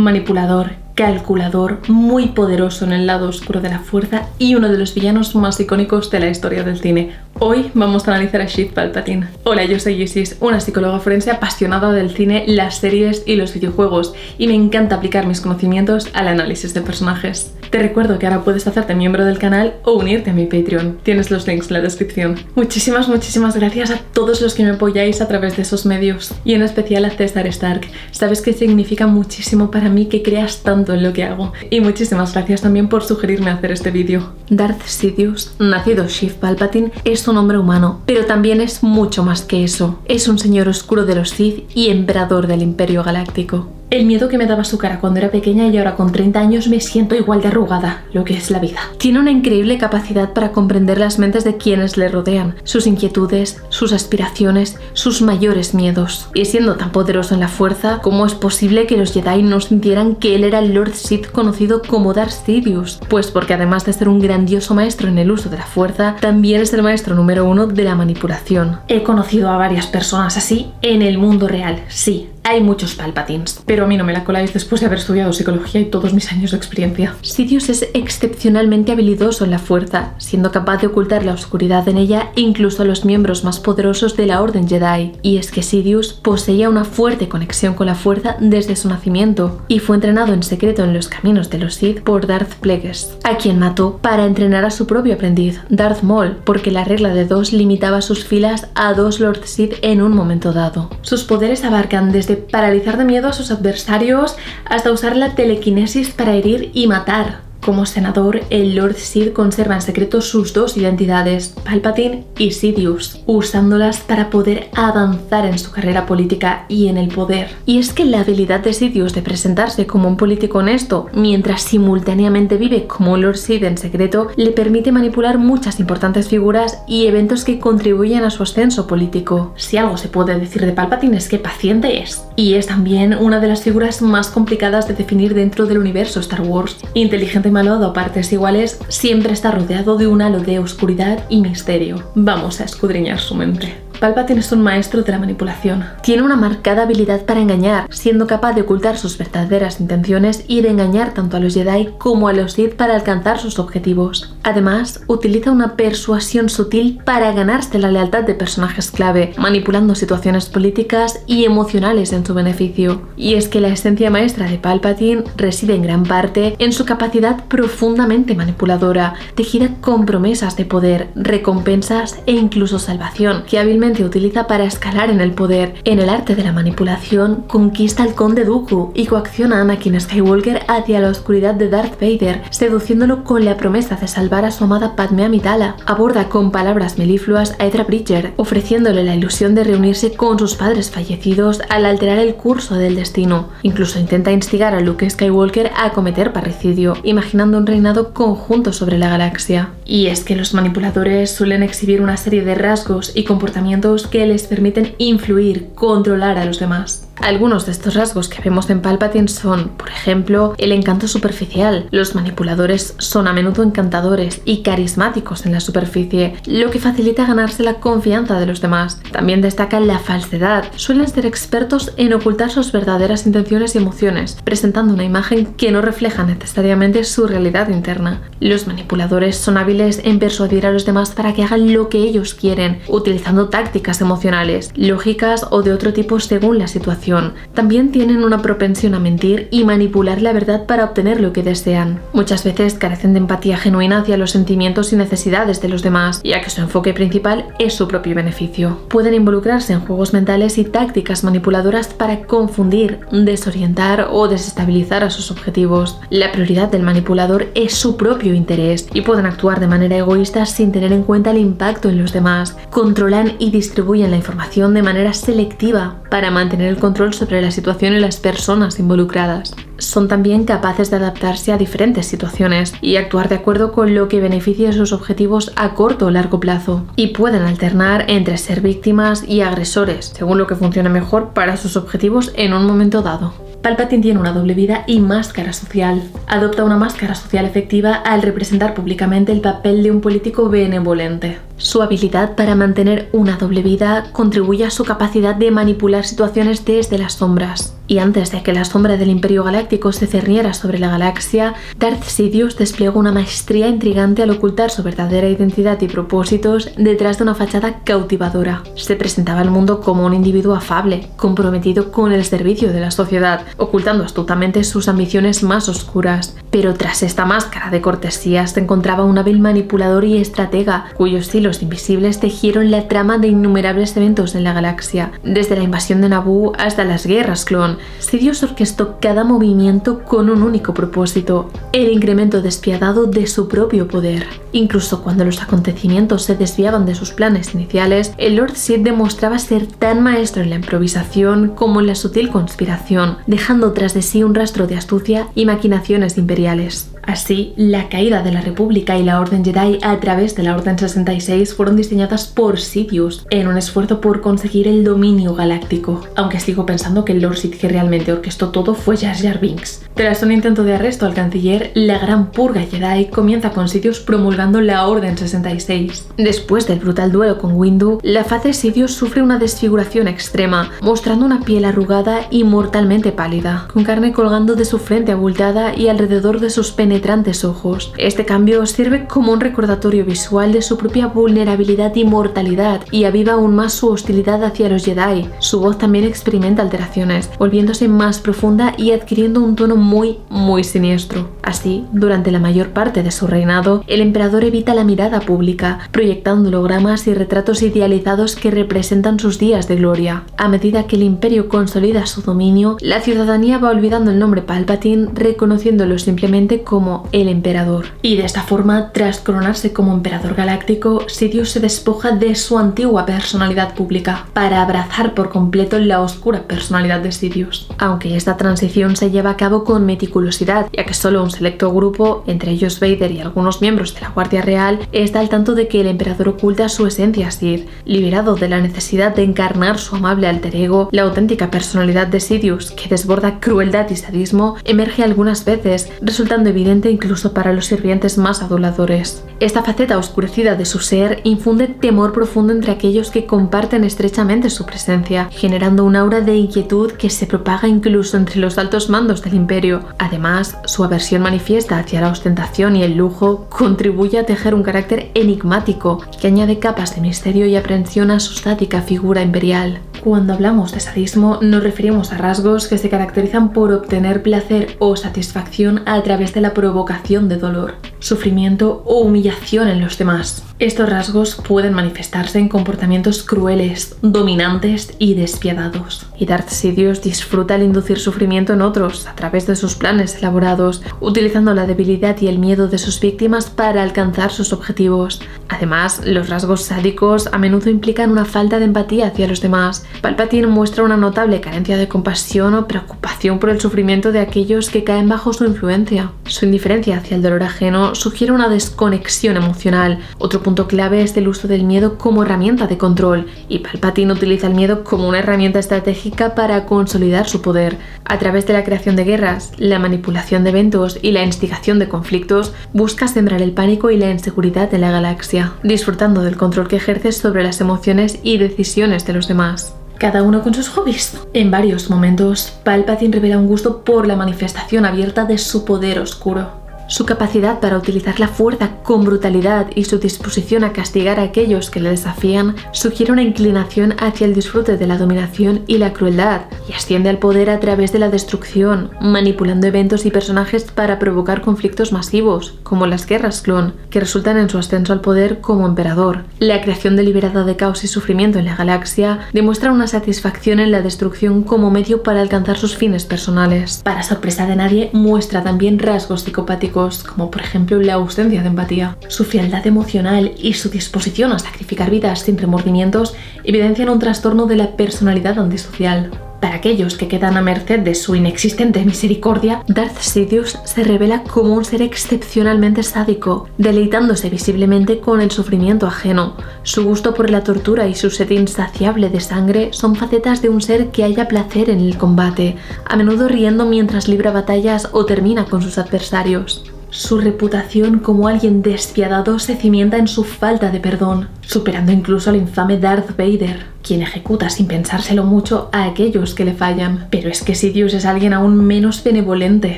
manipulador, calculador, muy poderoso en el lado oscuro de la fuerza y uno de los villanos más icónicos de la historia del cine. Hoy vamos a analizar a Sheev Palpatine. Hola, yo soy Isis, una psicóloga forense apasionada del cine, las series y los videojuegos, y me encanta aplicar mis conocimientos al análisis de personajes. Te recuerdo que ahora puedes hacerte miembro del canal o unirte a mi Patreon. Tienes los links en la descripción. Muchísimas gracias a todos los que me apoyáis a través de esos medios, y en especial a César Stark. Sabes que significa muchísimo para mí que creas tanto en lo que hago. Y muchísimas gracias también por sugerirme hacer este vídeo. Darth Sidious, nacido Sheev Palpatine, es un hombre humano, pero también es mucho más que eso. Es un señor oscuro de los Sith y emperador del Imperio Galáctico. El miedo que me daba su cara cuando era pequeña y ahora con 30 años me siento igual de arrugada, lo que es la vida. Tiene una increíble capacidad para comprender las mentes de quienes le rodean, sus inquietudes, sus aspiraciones, sus mayores miedos. Y siendo tan poderoso en la fuerza, ¿cómo es posible que los Jedi no sintieran que él era el Lord Sith conocido como Darth Sidious? Pues porque además de ser un grandioso maestro en el uso de la fuerza, también es el maestro número 1 de la manipulación. He conocido a varias personas así en el mundo real, sí. Hay muchos Palpatines, pero a mí no me la coláis después de haber estudiado psicología y todos mis años de experiencia. Sidious es excepcionalmente habilidoso en la fuerza, siendo capaz de ocultar la oscuridad en ella incluso a los miembros más poderosos de la Orden Jedi. Y es que Sidious poseía una fuerte conexión con la fuerza desde su nacimiento, y fue entrenado en secreto en los caminos de los Sith por Darth Plagueis, a quien mató para entrenar a su propio aprendiz, Darth Maul, porque la regla de 2 limitaba sus filas a 2 Lord Sith en un momento dado. Sus poderes abarcan desde paralizar de miedo a sus adversarios hasta usar la telequinesis para herir y matar. Como senador, el Lord Sith conserva en secreto sus 2 identidades, Palpatine y Sidious, usándolas para poder avanzar en su carrera política y en el poder. Y es que la habilidad de Sidious de presentarse como un político honesto, mientras simultáneamente vive como un Lord Sith en secreto, le permite manipular muchas importantes figuras y eventos que contribuyen a su ascenso político. Si algo se puede decir de Palpatine es que paciente es. Y es también una de las figuras más complicadas de definir dentro del universo Star Wars. Inteligente y malvado a partes iguales, siempre está rodeado de un halo de oscuridad y misterio. Vamos a escudriñar su mente. Palpatine es un maestro de la manipulación. Tiene una marcada habilidad para engañar, siendo capaz de ocultar sus verdaderas intenciones y de engañar tanto a los Jedi como a los Sith para alcanzar sus objetivos. Además, utiliza una persuasión sutil para ganarse la lealtad de personajes clave, manipulando situaciones políticas y emocionales en su beneficio. Y es que la esencia maestra de Palpatine reside en gran parte en su capacidad profundamente manipuladora, tejida con promesas de poder, recompensas e incluso salvación, que hábilmente utiliza para escalar en el poder. En el arte de la manipulación, conquista al Conde Dooku y coacciona a Anakin Skywalker hacia la oscuridad de Darth Vader, seduciéndolo con la promesa de salvar a su amada Padmé Amidala. Aborda con palabras melifluas a Ezra Bridger, ofreciéndole la ilusión de reunirse con sus padres fallecidos al alterar el curso del destino. Incluso intenta instigar a Luke Skywalker a cometer parricidio, imaginando un reinado conjunto sobre la galaxia. Y es que los manipuladores suelen exhibir una serie de rasgos y comportamientos que les permiten influir, controlar a los demás. Algunos de estos rasgos que vemos en Palpatine son, por ejemplo, el encanto superficial. Los manipuladores son a menudo encantadores y carismáticos en la superficie, lo que facilita ganarse la confianza de los demás. También destacan la falsedad. Suelen ser expertos en ocultar sus verdaderas intenciones y emociones, presentando una imagen que no refleja necesariamente su realidad interna. Los manipuladores son hábiles en persuadir a los demás para que hagan lo que ellos quieren, utilizando tácticas emocionales, lógicas o de otro tipo según la situación. También tienen una propensión a mentir y manipular la verdad para obtener lo que desean. Muchas veces carecen de empatía genuina hacia los sentimientos y necesidades de los demás, ya que su enfoque principal es su propio beneficio. Pueden involucrarse en juegos mentales y tácticas manipuladoras para confundir, desorientar o desestabilizar a sus objetivos. La prioridad del manipulador es su propio interés y pueden actuar de manera egoísta sin tener en cuenta el impacto en los demás. Controlan y distribuyen la información de manera selectiva para mantener el control sobre la situación y las personas involucradas. Son también capaces de adaptarse a diferentes situaciones y actuar de acuerdo con lo que beneficie sus objetivos a corto o largo plazo. Y pueden alternar entre ser víctimas y agresores, según lo que funcione mejor para sus objetivos en un momento dado. Palpatine tiene una doble vida y máscara social. Adopta una máscara social efectiva al representar públicamente el papel de un político benevolente. Su habilidad para mantener una doble vida contribuye a su capacidad de manipular situaciones desde las sombras. Y antes de que la sombra del Imperio Galáctico se cerniera sobre la galaxia, Darth Sidious desplegó una maestría intrigante al ocultar su verdadera identidad y propósitos detrás de una fachada cautivadora. Se presentaba al mundo como un individuo afable, comprometido con el servicio de la sociedad, ocultando astutamente sus ambiciones más oscuras. Pero tras esta máscara de cortesía se encontraba un hábil manipulador y estratega, cuyos hilos invisibles tejieron la trama de innumerables eventos en la galaxia, desde la invasión de Naboo hasta las guerras clon. Sidious orquestó cada movimiento con un único propósito: el incremento despiadado de su propio poder. Incluso cuando los acontecimientos se desviaban de sus planes iniciales, el Lord Sith demostraba ser tan maestro en la improvisación como en la sutil conspiración, dejando tras de sí un rastro de astucia y maquinaciones imperiales. Así, la caída de la República y la Orden Jedi a través de la Orden 66 fueron diseñadas por Sidious en un esfuerzo por conseguir el dominio galáctico, aunque sigo pensando que el Lord Sith que realmente orquestó todo fue Jar Jar Binks. Tras un intento de arresto al canciller, la gran purga Jedi comienza con Sidious promulgando la Orden 66. Después del brutal duelo con Windu, la faz de Sidious sufre una desfiguración extrema, mostrando una piel arrugada y mortalmente pálida, con carne colgando de su frente abultada y alrededor de sus penetrantes ojos. Este cambio sirve como un recordatorio visual de su propia vulnerabilidad y mortalidad, y aviva aún más su hostilidad hacia los Jedi. Su voz también experimenta alteraciones, volviéndose más profunda y adquiriendo un tono muy siniestro. Así, durante la mayor parte de su reinado, el emperador evita la mirada pública, proyectando hologramas y retratos idealizados que representan sus días de gloria. A medida que el imperio consolida su dominio, la ciudadanía va olvidando el nombre Palpatine, reconociéndolo simplemente como el emperador. Y de esta forma, tras coronarse como emperador galáctico, Sidious se despoja de su antigua personalidad pública para abrazar por completo la oscura personalidad de Sidious. Aunque esta transición se lleva a cabo con meticulosidad, ya que solo un selecto grupo, entre ellos Vader y algunos miembros de la Guardia Real, está al tanto de que el emperador oculta su esencia Sith. Liberado de la necesidad de encarnar su amable alter ego, la auténtica personalidad de Sidious, que desborda crueldad y sadismo, emerge algunas veces, resultando evidente incluso para los sirvientes más aduladores. Esta faceta oscurecida de su ser infunde temor profundo entre aquellos que comparten estrechamente su presencia, generando un aura de inquietud que se propaga incluso entre los altos mandos del imperio. Además, su aversión manifiesta hacia la ostentación y el lujo contribuye a tejer un carácter enigmático que añade capas de misterio y aprensión a su sádica figura imperial. Cuando hablamos de sadismo, nos referimos a rasgos que se caracterizan por obtener placer o satisfacción a través de la provocación de dolor, sufrimiento o humillación en los demás. Estos rasgos pueden manifestarse en comportamientos crueles, dominantes y despiadados. Y Darth Sidious disfruta al inducir sufrimiento en otros a través de sus planes elaborados, utilizando la debilidad y el miedo de sus víctimas para alcanzar sus objetivos. Además, los rasgos sádicos a menudo implican una falta de empatía hacia los demás. Palpatine muestra una notable carencia de compasión o preocupación por el sufrimiento de aquellos que caen bajo su influencia. Su indiferencia hacia el dolor ajeno sugiere una desconexión emocional. Otro punto clave es el uso del miedo como herramienta de control, y Palpatine utiliza el miedo como una herramienta estratégica para consolidar su poder. A través de la creación de guerras, la manipulación de eventos y la instigación de conflictos, busca sembrar el pánico y la inseguridad en la galaxia, disfrutando del control que ejerce sobre las emociones y decisiones de los demás. Cada uno con sus hobbies. En varios momentos, Palpatine revela un gusto por la manifestación abierta de su poder oscuro. Su capacidad para utilizar la fuerza con brutalidad y su disposición a castigar a aquellos que le desafían sugiere una inclinación hacia el disfrute de la dominación y la crueldad, y asciende al poder a través de la destrucción, manipulando eventos y personajes para provocar conflictos masivos, como las guerras clon, que resultan en su ascenso al poder como emperador. La creación deliberada de caos y sufrimiento en la galaxia demuestra una satisfacción en la destrucción como medio para alcanzar sus fines personales. Para sorpresa de nadie, muestra también rasgos psicopáticos, como por ejemplo la ausencia de empatía. Su frialdad emocional y su disposición a sacrificar vidas sin remordimientos evidencian un trastorno de la personalidad antisocial. Para aquellos que quedan a merced de su inexistente misericordia, Darth Sidious se revela como un ser excepcionalmente sádico, deleitándose visiblemente con el sufrimiento ajeno. Su gusto por la tortura y su sed insaciable de sangre son facetas de un ser que halla placer en el combate, a menudo riendo mientras libra batallas o termina con sus adversarios. Su reputación como alguien despiadado se cimienta en su falta de perdón, superando incluso al infame Darth Vader, quien ejecuta sin pensárselo mucho a aquellos que le fallan. Pero es que Sidious es alguien aún menos benevolente.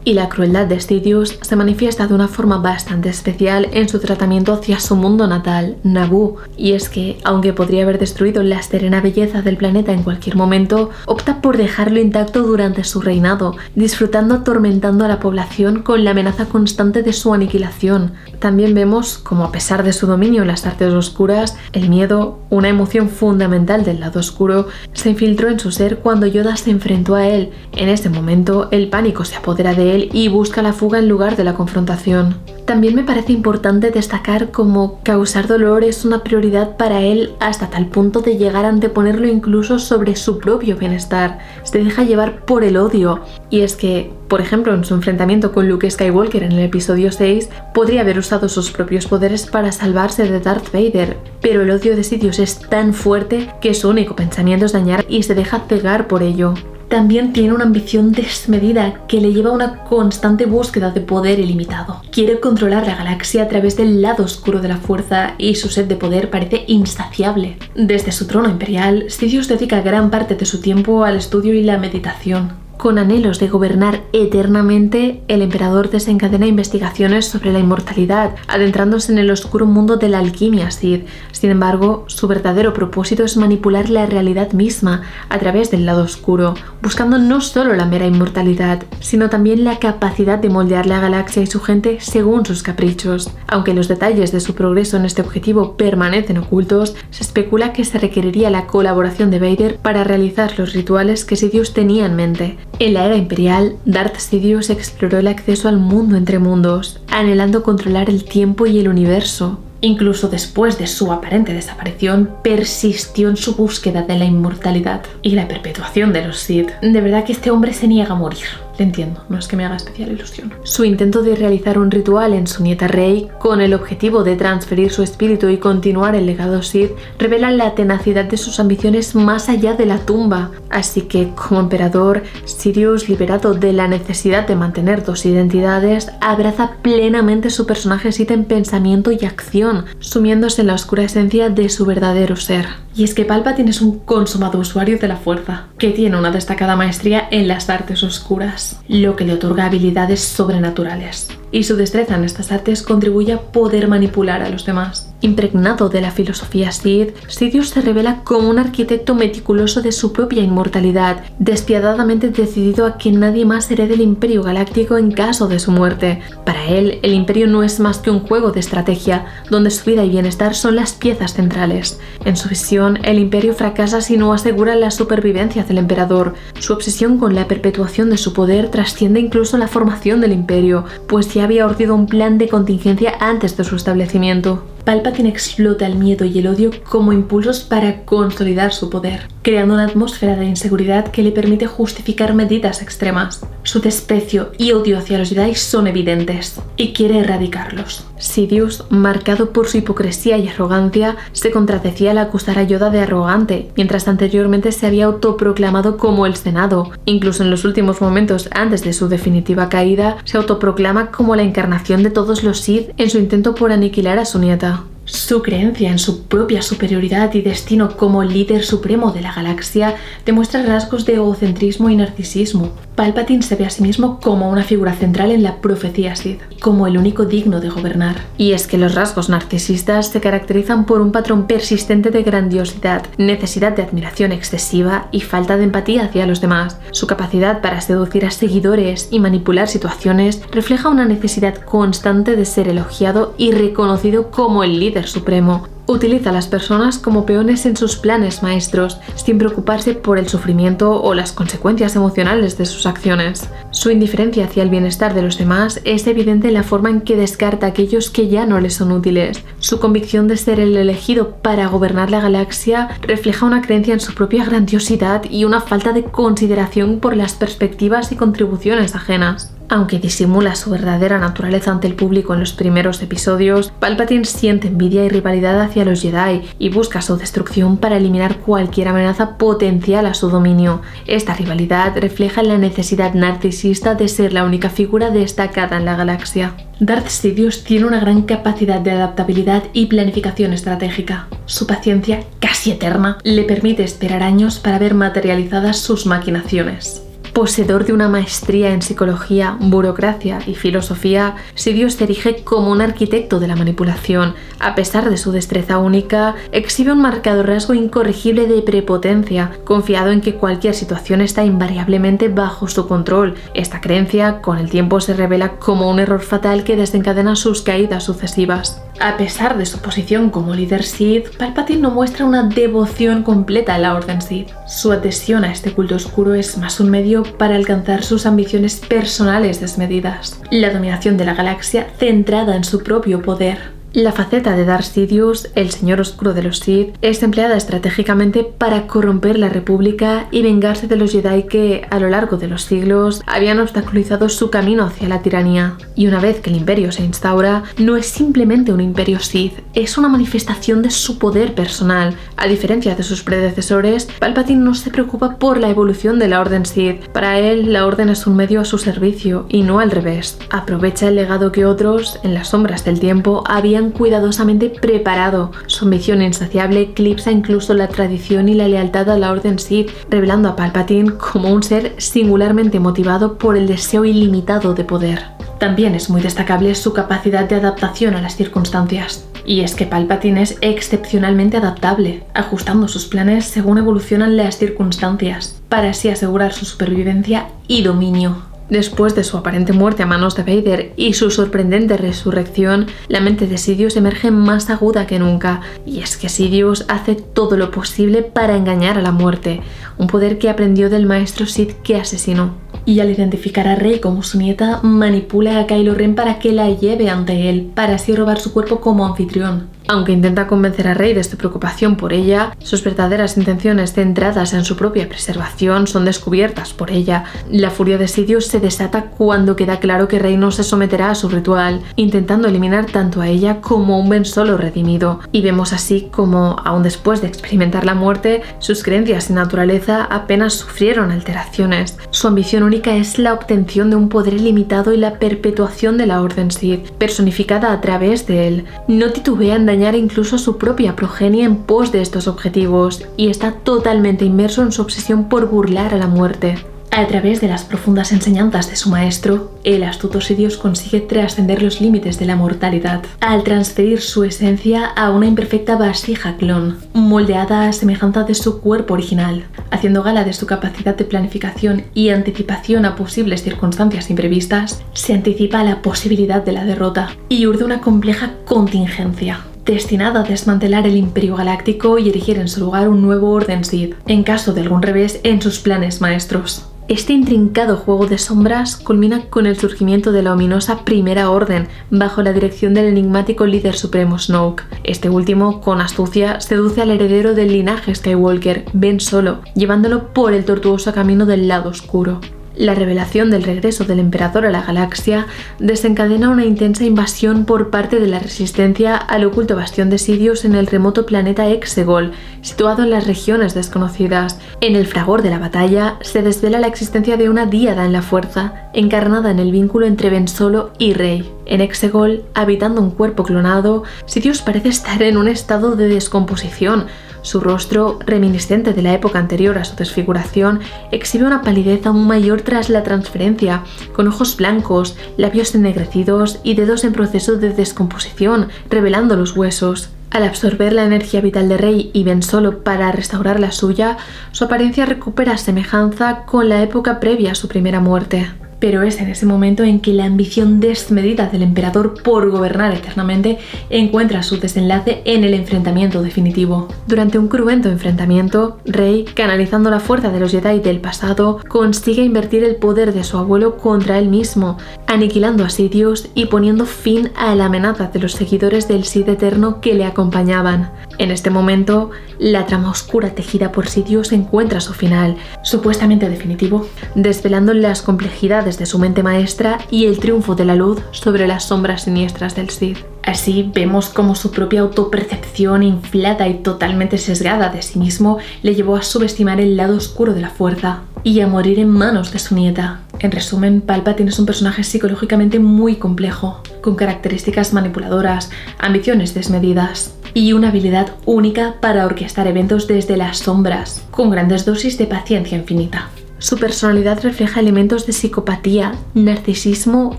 Y la crueldad de Sidious se manifiesta de una forma bastante especial en su tratamiento hacia su mundo natal, Naboo. Y es que, aunque podría haber destruido la serena belleza del planeta en cualquier momento, opta por dejarlo intacto durante su reinado, disfrutando atormentando a la población con la amenaza constante de su aniquilación. También vemos como, a pesar de su dominio en las artes oscuras, el miedo, una emoción fundamental del lado oscuro, se infiltró en su ser cuando Yoda se enfrentó a él. En ese momento, el pánico se apodera de él y busca la fuga en lugar de la confrontación. También me parece importante destacar cómo causar dolor es una prioridad para él hasta tal punto de llegar a anteponerlo incluso sobre su propio bienestar. Se deja llevar por el odio. Y es que, por ejemplo, en su enfrentamiento con Luke Skywalker en el episodio 6, podría haber usado sus propios poderes para salvarse de Darth Vader, pero el odio de Sidious es tan fuerte que su único pensamiento es dañar y se deja cegar por ello. También tiene una ambición desmedida que le lleva a una constante búsqueda de poder ilimitado. Quiere controlar la galaxia a través del lado oscuro de la fuerza y su sed de poder parece insaciable. Desde su trono imperial, Sidious dedica gran parte de su tiempo al estudio y la meditación. Con anhelos de gobernar eternamente, el emperador desencadena investigaciones sobre la inmortalidad, adentrándose en el oscuro mundo de la alquimia Sith. Sin embargo, su verdadero propósito es manipular la realidad misma a través del lado oscuro, buscando no solo la mera inmortalidad, sino también la capacidad de moldear la galaxia y su gente según sus caprichos. Aunque los detalles de su progreso en este objetivo permanecen ocultos, se especula que se requeriría la colaboración de Vader para realizar los rituales que Sidious tenía en mente. En la era imperial, Darth Sidious exploró el acceso al mundo entre mundos, anhelando controlar el tiempo y el universo. Incluso después de su aparente desaparición, persistió en su búsqueda de la inmortalidad y la perpetuación de los Sith. De verdad que este hombre se niega a morir. Le entiendo, no es que me haga especial ilusión. Su intento de realizar un ritual en su nieta Rey, con el objetivo de transferir su espíritu y continuar el legado Sith, revela la tenacidad de sus ambiciones más allá de la tumba. Así que, como emperador, Sidious, liberado de la necesidad de mantener dos identidades, abraza plenamente su personaje Sith en pensamiento y acción, sumiéndose en la oscura esencia de su verdadero ser. Y es que Palpatine es un consumado usuario de la fuerza, que tiene una destacada maestría en las artes oscuras, lo que le otorga habilidades sobrenaturales. Y su destreza en estas artes contribuye a poder manipular a los demás. Impregnado de la filosofía Sith, Sidious se revela como un arquitecto meticuloso de su propia inmortalidad, despiadadamente decidido a que nadie más herede el Imperio Galáctico en caso de su muerte. Para él, el Imperio no es más que un juego de estrategia, donde su vida y bienestar son las piezas centrales. En su visión, el Imperio fracasa si no asegura la supervivencia del Emperador. Su obsesión con la perpetuación de su poder trasciende incluso la formación del Imperio, pues ya había urdido un plan de contingencia antes de su establecimiento. Palpatine explota el miedo y el odio como impulsos para consolidar su poder, creando una atmósfera de inseguridad que le permite justificar medidas extremas. Su desprecio y odio hacia los Jedi son evidentes, y quiere erradicarlos. Sidious, marcado por su hipocresía y arrogancia, se contradecía al acusar a Yoda de arrogante, mientras anteriormente se había autoproclamado como el Senado. Incluso en los últimos momentos antes de su definitiva caída, se autoproclama como la encarnación de todos los Sith en su intento por aniquilar a su nieta. Su creencia en su propia superioridad y destino como líder supremo de la galaxia demuestra rasgos de egocentrismo y narcisismo. Palpatine se ve a sí mismo como una figura central en la profecía Sith, como el único digno de gobernar. Y es que los rasgos narcisistas se caracterizan por un patrón persistente de grandiosidad, necesidad de admiración excesiva y falta de empatía hacia los demás. Su capacidad para seducir a seguidores y manipular situaciones refleja una necesidad constante de ser elogiado y reconocido como el líder supremo. Utiliza a las personas como peones en sus planes maestros, sin preocuparse por el sufrimiento o las consecuencias emocionales de sus acciones. Su indiferencia hacia el bienestar de los demás es evidente en la forma en que descarta a aquellos que ya no le son útiles. Su convicción de ser el elegido para gobernar la galaxia refleja una creencia en su propia grandiosidad y una falta de consideración por las perspectivas y contribuciones ajenas. Aunque disimula su verdadera naturaleza ante el público en los primeros episodios, Palpatine siente envidia y rivalidad hacia los Jedi y busca su destrucción para eliminar cualquier amenaza potencial a su dominio. Esta rivalidad refleja la necesidad narcisista de ser la única figura destacada en la galaxia. Darth Sidious tiene una gran capacidad de adaptabilidad y planificación estratégica. Su paciencia, casi eterna, le permite esperar años para ver materializadas sus maquinaciones. Poseedor de una maestría en psicología, burocracia y filosofía, Sidious se erige como un arquitecto de la manipulación. A pesar de su destreza única, exhibe un marcado rasgo incorregible de prepotencia, confiado en que cualquier situación está invariablemente bajo su control. Esta creencia, con el tiempo, se revela como un error fatal que desencadena sus caídas sucesivas. A pesar de su posición como líder Sith, Palpatine no muestra una devoción completa a la Orden Sith. Su adhesión a este culto oscuro es más un medio para alcanzar sus ambiciones personales desmedidas. La dominación de la galaxia centrada en su propio poder. La faceta de Darth Sidious, el Señor Oscuro de los Sith, es empleada estratégicamente para corromper la República y vengarse de los Jedi que, a lo largo de los siglos, habían obstaculizado su camino hacia la tiranía. Y una vez que el Imperio se instaura, no es simplemente un Imperio Sith, es una manifestación de su poder personal. A diferencia de sus predecesores, Palpatine no se preocupa por la evolución de la Orden Sith. Para él, la Orden es un medio a su servicio, y no al revés. Aprovecha el legado que otros, en las sombras del tiempo, habían cuidadosamente preparado. Su ambición insaciable eclipsa incluso la tradición y la lealtad a la Orden Sith, revelando a Palpatine como un ser singularmente motivado por el deseo ilimitado de poder. También es muy destacable su capacidad de adaptación a las circunstancias. Y es que Palpatine es excepcionalmente adaptable, ajustando sus planes según evolucionan las circunstancias, para así asegurar su supervivencia y dominio. Después de su aparente muerte a manos de Vader y su sorprendente resurrección, la mente de Sidious emerge más aguda que nunca, y es que Sidious hace todo lo posible para engañar a la muerte, un poder que aprendió del maestro Sith que asesinó. Y al identificar a Rey como su nieta, manipula a Kylo Ren para que la lleve ante él, para así robar su cuerpo como anfitrión. Aunque intenta convencer a Rey de su preocupación por ella, sus verdaderas intenciones centradas en su propia preservación son descubiertas por ella. La furia de Sidious se desata cuando queda claro que Rey no se someterá a su ritual, intentando eliminar tanto a ella como a un Ben Solo redimido. Y vemos así como, aun después de experimentar la muerte, sus creencias y naturaleza apenas sufrieron alteraciones. Su ambición única es la obtención de un poder ilimitado y la perpetuación de la Orden Sith, personificada a través de él. No titubea en dañar incluso a su propia progenie en pos de estos objetivos, y está totalmente inmerso en su obsesión por burlar a la muerte. A través de las profundas enseñanzas de su maestro, el astuto Sidious consigue trascender los límites de la mortalidad, al transferir su esencia a una imperfecta vasija clon, moldeada a semejanza de su cuerpo original. Haciendo gala de su capacidad de planificación y anticipación a posibles circunstancias imprevistas, se anticipa a la posibilidad de la derrota y urde una compleja contingencia, destinada a desmantelar el Imperio Galáctico y erigir en su lugar un nuevo Orden Sith, en caso de algún revés en sus planes maestros. Este intrincado juego de sombras culmina con el surgimiento de la ominosa Primera Orden, bajo la dirección del enigmático líder supremo Snoke. Este último, con astucia, seduce al heredero del linaje Skywalker, Ben Solo, llevándolo por el tortuoso camino del lado oscuro. La revelación del regreso del emperador a la galaxia desencadena una intensa invasión por parte de la Resistencia al oculto bastión de Sidious en el remoto planeta Exegol, situado en las regiones desconocidas. En el fragor de la batalla se desvela la existencia de una díada en la fuerza, encarnada en el vínculo entre Ben Solo y Rey. En Exegol, habitando un cuerpo clonado, Sidious parece estar en un estado de descomposición. Su rostro, reminiscente de la época anterior a su desfiguración, exhibe una palidez aún mayor tras la transferencia, con ojos blancos, labios ennegrecidos y dedos en proceso de descomposición, revelando los huesos. Al absorber la energía vital de Rey y Ben Solo para restaurar la suya, su apariencia recupera semejanza con la época previa a su primera muerte. Pero es en ese momento en que la ambición desmedida del emperador por gobernar eternamente encuentra su desenlace en el enfrentamiento definitivo. Durante un cruento enfrentamiento, Rey, canalizando la fuerza de los Jedi del pasado, consigue invertir el poder de su abuelo contra él mismo, aniquilando a Sidious y poniendo fin a la amenaza de los seguidores del Sith eterno que le acompañaban. En este momento, la trama oscura tejida por Sidious encuentra su final, supuestamente definitivo, desvelando las complejidades de su mente maestra y el triunfo de la luz sobre las sombras siniestras del Sith. Así vemos cómo su propia autopercepción inflada y totalmente sesgada de sí mismo le llevó a subestimar el lado oscuro de la fuerza y a morir en manos de su nieta. En resumen, Palpatine es un personaje psicológicamente muy complejo, con características manipuladoras, ambiciones desmedidas y una habilidad única para orquestar eventos desde las sombras, con grandes dosis de paciencia infinita. Su personalidad refleja elementos de psicopatía, narcisismo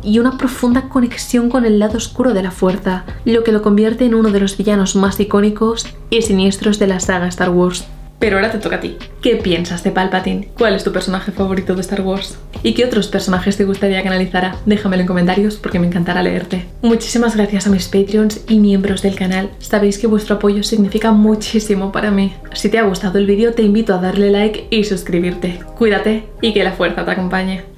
y una profunda conexión con el lado oscuro de la fuerza, lo que lo convierte en uno de los villanos más icónicos y siniestros de la saga Star Wars. Pero ahora te toca a ti. ¿Qué piensas de Palpatine? ¿Cuál es tu personaje favorito de Star Wars? ¿Y qué otros personajes te gustaría que analizara? Déjamelo en comentarios porque me encantará leerte. Muchísimas gracias a mis Patreons y miembros del canal. Sabéis que vuestro apoyo significa muchísimo para mí. Si te ha gustado el vídeo, te invito a darle like y suscribirte. Cuídate y que la fuerza te acompañe.